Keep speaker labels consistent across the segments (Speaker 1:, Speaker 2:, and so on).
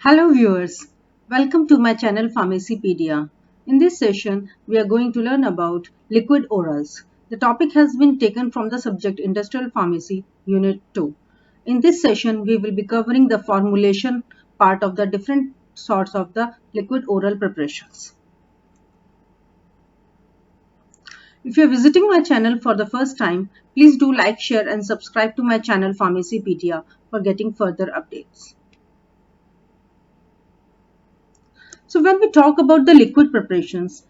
Speaker 1: Hello viewers, welcome to my channel Pharmacypedia. In this session, we are going to learn about liquid orals. The topic has been taken from the subject Industrial Pharmacy Unit 2. In this session, we will be covering the formulation part of the different sorts of the liquid oral preparations. If you are visiting my channel for the first time, please do like, share and subscribe to my channel Pharmacypedia for getting further updates. So when we talk about the liquid preparations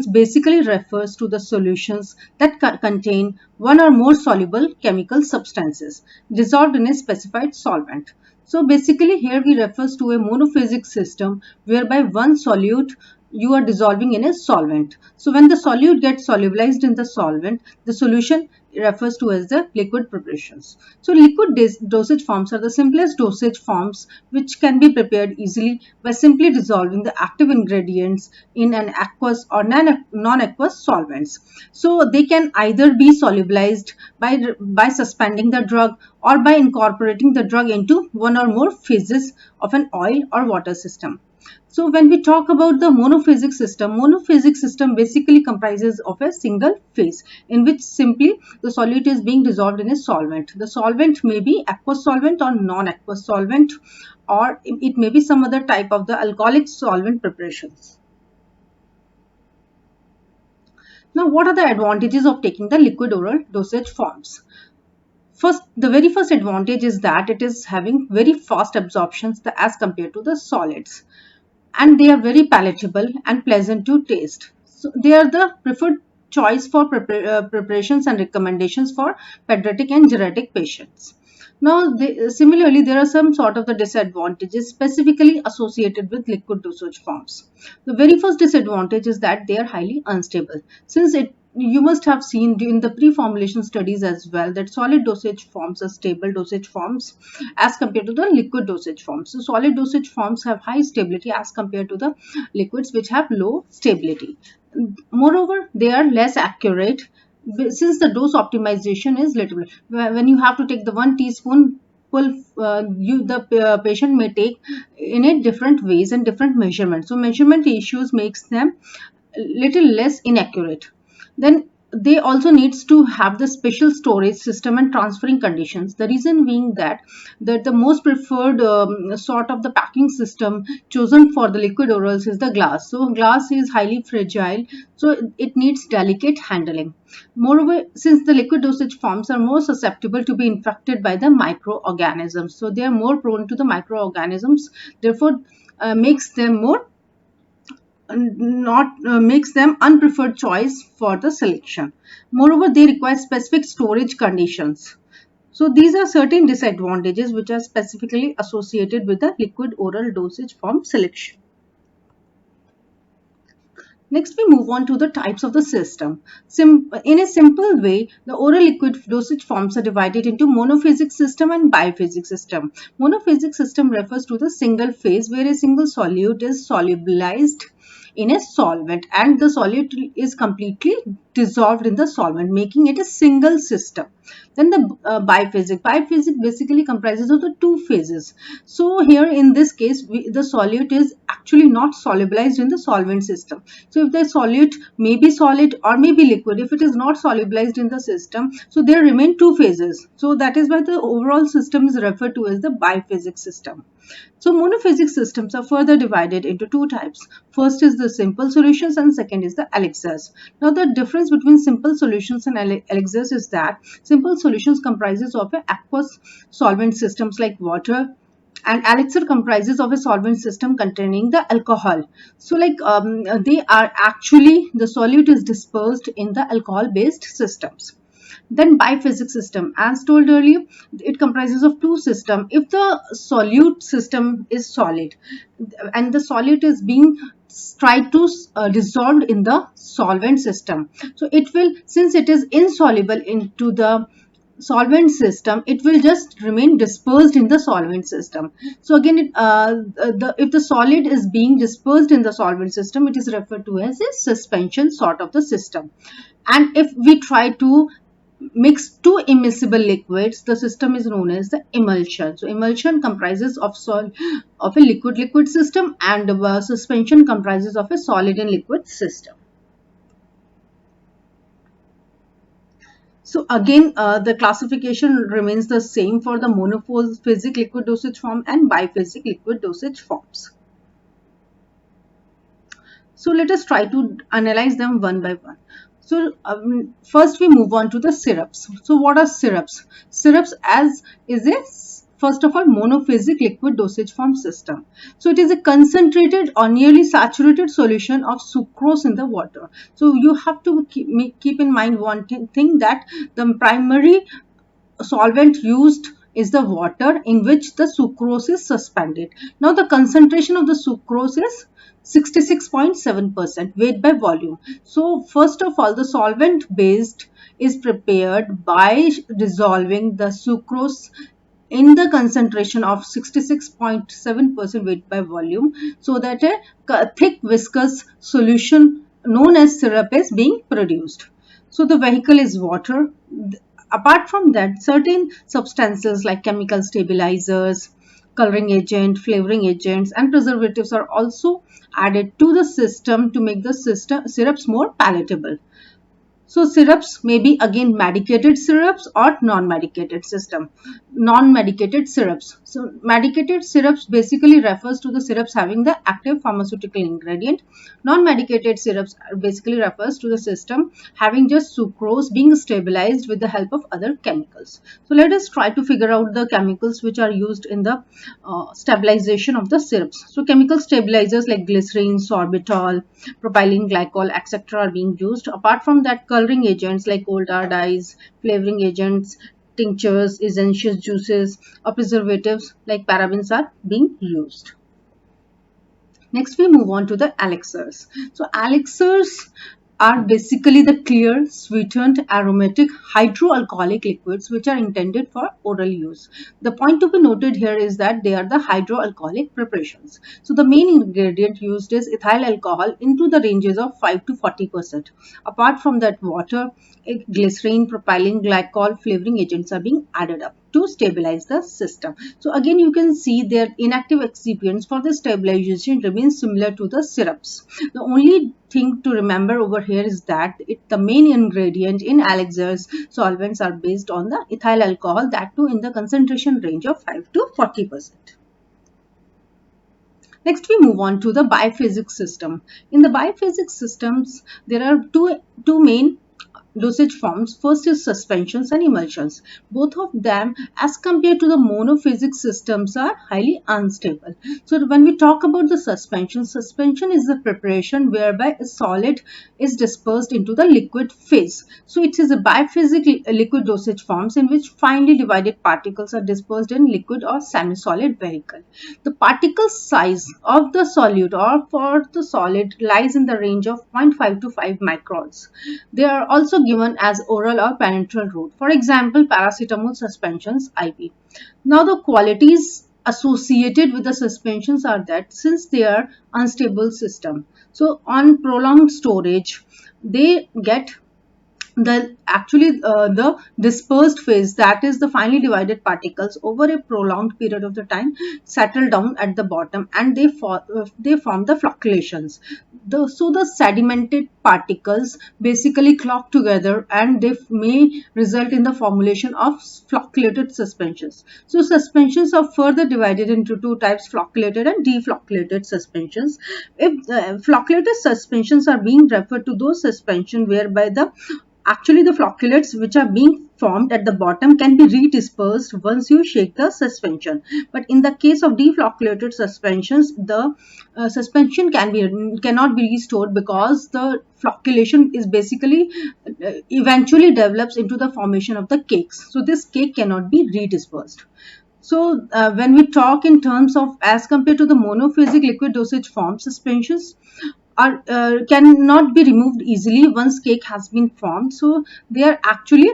Speaker 1: basically refers to the solutions that contain one or more soluble chemical substances dissolved in a specified solvent. So basically here we refers to a monophasic system whereby one solute you are dissolving in a solvent. So when the solute gets solubilized in the solvent, the solution refers to as the liquid preparations. So liquid dosage forms are the simplest dosage forms which can be prepared easily by simply dissolving the active ingredients in an aqueous or non-aqueous solvents. So they can either be solubilized by suspending the drug or by incorporating the drug into one or more phases of an oil or water system. So when we talk about the monophasic system basically comprises of a single phase in which simply the solute is being dissolved in a solvent. The solvent may be aqueous solvent or non-aqueous solvent, or it may be some other type of the alcoholic solvent preparations. Now, what are the advantages of taking the liquid oral dosage forms? First, the very first advantage is that it is having very fast absorptions as compared to the solids, and they are very palatable and pleasant to taste. So they are the preferred choice for preparations and recommendations for pediatric and geriatric patients. Now, similarly, there are some sort of the disadvantages specifically associated with liquid dosage forms. The very first disadvantage is that they are highly unstable. Since you must have seen during the pre-formulation studies as well that solid dosage forms are stable dosage forms as compared to the liquid dosage forms. So solid dosage forms have high stability as compared to the liquids which have low stability. Moreover, they are less accurate since the dose optimization is little. When you have to take the 1 teaspoon the patient may take in a different ways and different measurements. So measurement issues makes them little less inaccurate. Then they also needs to have the special storage system and transferring conditions. The reason being that the most preferred sort of the packing system chosen for the liquid orals is the glass. So glass is highly fragile, so it needs delicate handling. Moreover, since the liquid dosage forms are more susceptible to be infected by the microorganisms, so they are more prone to the microorganisms, therefore makes them more not makes them unpreferred choice for the selection. Moreover, they require specific storage conditions. So these are certain disadvantages which are specifically associated with the liquid oral dosage form selection. Next, we move on to the types of the system. In a simple way, the oral liquid dosage forms are divided into monophasic system and biphasic system. Monophasic system refers to the single phase where a single solute is solubilized in a solvent and the solute is completely dissolved in the solvent, making it a single system. Then the biphasic basically comprises of the two phases. So here in this case, the solute is actually not solubilized in the solvent system. So if the solute may be solid or may be liquid, if it is not solubilized in the system, so there remain two phases. So that is why the overall system is referred to as the biphasic system. So monophasic systems are further divided into two types. First is the simple solutions and second is the elixirs. Now the difference between simple solutions and elixirs is that simple solutions comprises of aqueous solvent systems like water, and elixir comprises of a solvent system containing the alcohol. So they are actually the solute is dispersed in the alcohol based systems. Then biphasic system, as told earlier, it comprises of two systems. If the solute system is solid and the solute is being tried to dissolved in the solvent system, so it will, since it is insoluble into the solvent system, it will just remain dispersed in the solvent system. So again, if the solid is being dispersed in the solvent system, it is referred to as a suspension sort of the system. And if we try to mix two immiscible liquids, the system is known as the emulsion. So emulsion comprises of of a liquid system, and suspension comprises of a solid and liquid system. So again, the classification remains the same for the monophasic liquid dosage form and biphasic liquid dosage forms. So let us try to analyze them one by one. So first we move on to the syrups. So what are syrups? Syrups as is a first of all monophasic liquid dosage form system. So it is a concentrated or nearly saturated solution of sucrose in the water. So you have to keep in mind one thing, that the primary solvent used is the water in which the sucrose is suspended. Now the concentration of the sucrose is 66.7% weight by volume. So first of all, the solvent based is prepared by dissolving the sucrose in the concentration of 66.7% weight by volume, so that a thick viscous solution known as syrup is being produced. So the vehicle is water. Apart from that, certain substances like chemical stabilizers, coloring agent, flavoring agents, and preservatives are also added to the system to make the syrups more palatable. So syrups may be again medicated syrups or non-medicated syrups. So medicated syrups basically refers to the syrups having the active pharmaceutical ingredient. Non-medicated syrups basically refers to the system having just sucrose being stabilized with the help of other chemicals. So let us try to figure out the chemicals which are used in the stabilization of the syrups. So chemical stabilizers like glycerin, sorbitol, propylene glycol, etc. are being used. Apart from that, coloring agents like coal tar dyes, flavoring agents, tinctures, essential juices, or preservatives like parabens are being used. Next, we move on to the elixirs. So elixirs are basically the clear, sweetened, aromatic, hydroalcoholic liquids which are intended for oral use. The point to be noted here is that they are the hydroalcoholic preparations. So the main ingredient used is ethyl alcohol into the ranges of 5 to 40%. Apart from that, water, glycerin, propylene glycol, flavoring agents are being added up to stabilize the system. So again, you can see their inactive excipients for the stabilization remains similar to the syrups. The only thing to remember over here is that the main ingredient in elixirs solvents are based on the ethyl alcohol, that too in the concentration range of 5 to 40%. Next, we move on to the biphasic system. In the biphasic systems, there are two main dosage forms. First is suspensions and emulsions. Both of them, as compared to the monophasic systems, are highly unstable. So when we talk about the suspension is the preparation whereby a solid is dispersed into the liquid phase. So it is a biphasic liquid dosage forms in which finely divided particles are dispersed in liquid or semi-solid vehicle. The particle size of the solute or for the solid lies in the range of 0.5 to 5 microns. They are also given as oral or parenteral route. For example, paracetamol suspensions IV. Now the qualities associated with the suspensions are that since they are unstable system, so on prolonged storage, they get the dispersed phase, that is the finely divided particles over a prolonged period of the time settle down at the bottom, and they form the flocculations. So the sedimented particles basically clog together, and they may result in the formulation of flocculated suspensions. So suspensions are further divided into two types: flocculated and deflocculated suspensions. If flocculated suspensions are being referred to those suspension whereby the flocculates which are being formed at the bottom can be redispersed once you shake the suspension. But in the case of deflocculated suspensions, the suspension cannot be restored because the flocculation is basically eventually develops into the formation of the cakes. So this cake cannot be redispersed. So when we talk in terms of as compared to the monophasic liquid dosage form, suspensions are cannot be removed easily once cake has been formed. So they are actually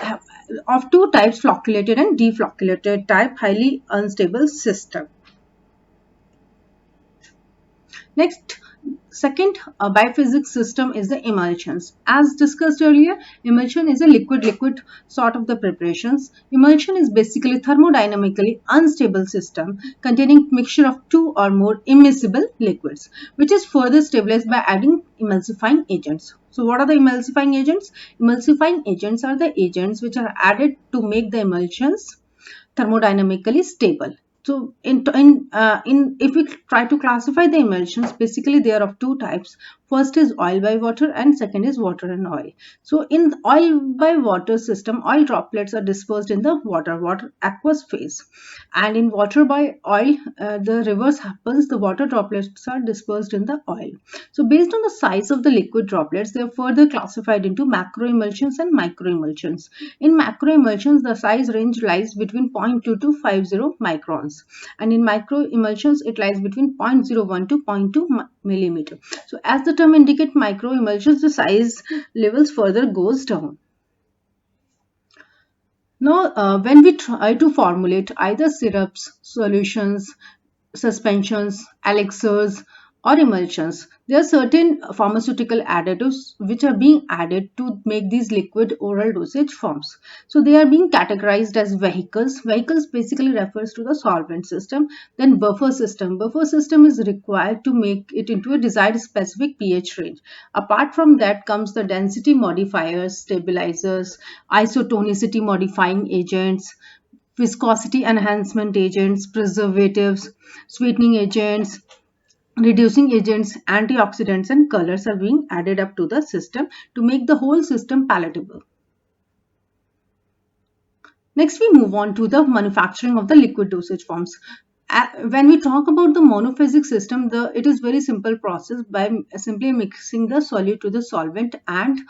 Speaker 1: uh, of two types: flocculated and deflocculated type, highly unstable system. Next, Second biphysics system is the emulsions. As discussed earlier, emulsion is a liquid-liquid sort of the preparations. Emulsion is basically thermodynamically unstable system containing mixture of two or more immiscible liquids, which is further stabilized by adding emulsifying agents. So what are the emulsifying agents? Emulsifying agents are the agents which are added to make the emulsions thermodynamically stable. So if we try to classify the emulsions, basically they are of two types. First is oil by water and second is water and oil. So in the oil by water system, oil droplets are dispersed in the water aqueous phase, and in water by oil, the reverse happens. The water droplets are dispersed in the oil. So based on the size of the liquid droplets, they are further classified into macro emulsions and micro emulsions. In macro emulsions, the size range lies between 0.2 to 50 microns, and in micro emulsions, it lies between 0.01 to 0.2 millimeter. So as the term indicates, micro emulsions, the size levels further goes down. Now, when we try to formulate either syrups, solutions, suspensions, elixirs, or emulsions, there are certain pharmaceutical additives which are being added to make these liquid oral dosage forms. So they are being categorized as vehicles. Vehicles basically refers to the solvent system. Then buffer system. Buffer system is required to make it into a desired specific pH range. Apart from that comes the density modifiers, stabilizers, isotonicity modifying agents, viscosity enhancement agents, preservatives, sweetening agents, reducing agents, antioxidants, and colors are being added up to the system to make the whole system palatable. Next, we move on to the manufacturing of the liquid dosage forms. When we talk about the monophasic system, it is very simple process by simply mixing the solute to the solvent and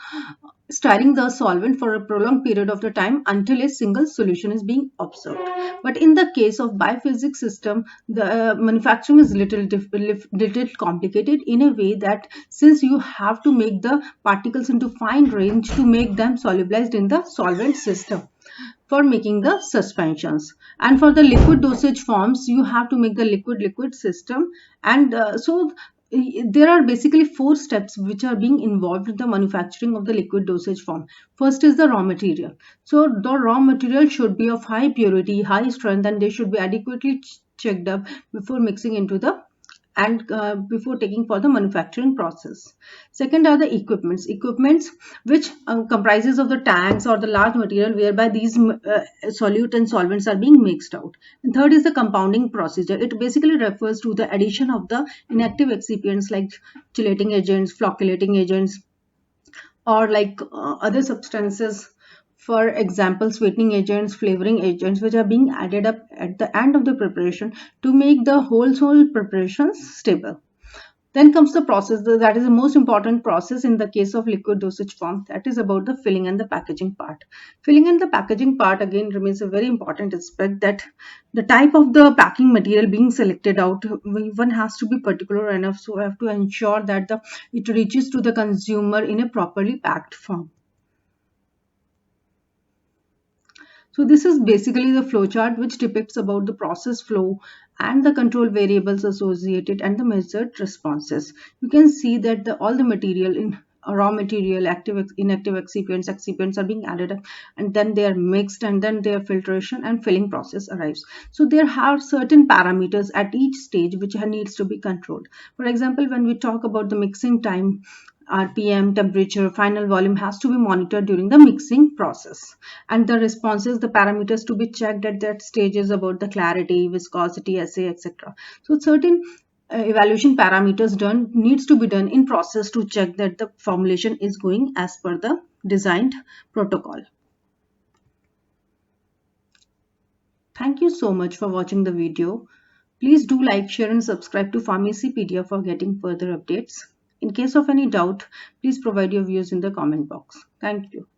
Speaker 1: stirring the solvent for a prolonged period of the time until a single solution is being observed. But in the case of biphysics system, the manufacturing is little complicated in a way that since you have to make the particles into fine range to make them solubilized in the solvent system for making the suspensions, and for the liquid dosage forms you have to make the liquid system, and there are basically four steps which are being involved in the manufacturing of the liquid dosage form. First is the raw material. So the raw material should be of high purity, high strength, and they should be adequately checked up before mixing into the and before taking for the manufacturing process. Second are the equipments which comprises of the tanks or the large material whereby these solute and solvents are being mixed out. And third is the compounding procedure. It basically refers to the addition of the inactive excipients like chelating agents, flocculating agents, or like other substances, for example sweetening agents, flavoring agents, which are being added up at the end of the preparation to make the whole preparations stable. Then comes the process that is the most important process in the case of liquid dosage form, that is about the filling and the packaging part. Filling and the packaging part again remains a very important aspect, that the type of the packing material being selected out, one has to be particular enough, so we have to ensure that it reaches to the consumer in a properly packed form. So this is basically the flowchart which depicts about the process flow and the control variables associated and the measured responses. You can see that all the material in raw material, active, inactive excipients are being added up, and then they are mixed, and then their filtration and filling process arrives. So there are certain parameters at each stage which needs to be controlled. For example, when we talk about the mixing time, RPM, temperature, final volume has to be monitored during the mixing process. And the responses, the parameters to be checked at that stage is about the clarity, viscosity, assay, etc. So certain evaluation parameters needs to be done in process to check that the formulation is going as per the designed protocol. Thank you so much for watching the video. Please do like, share and subscribe to Pharmacypedia for getting further updates. In case of any doubt, please provide your views in the comment box. Thank you.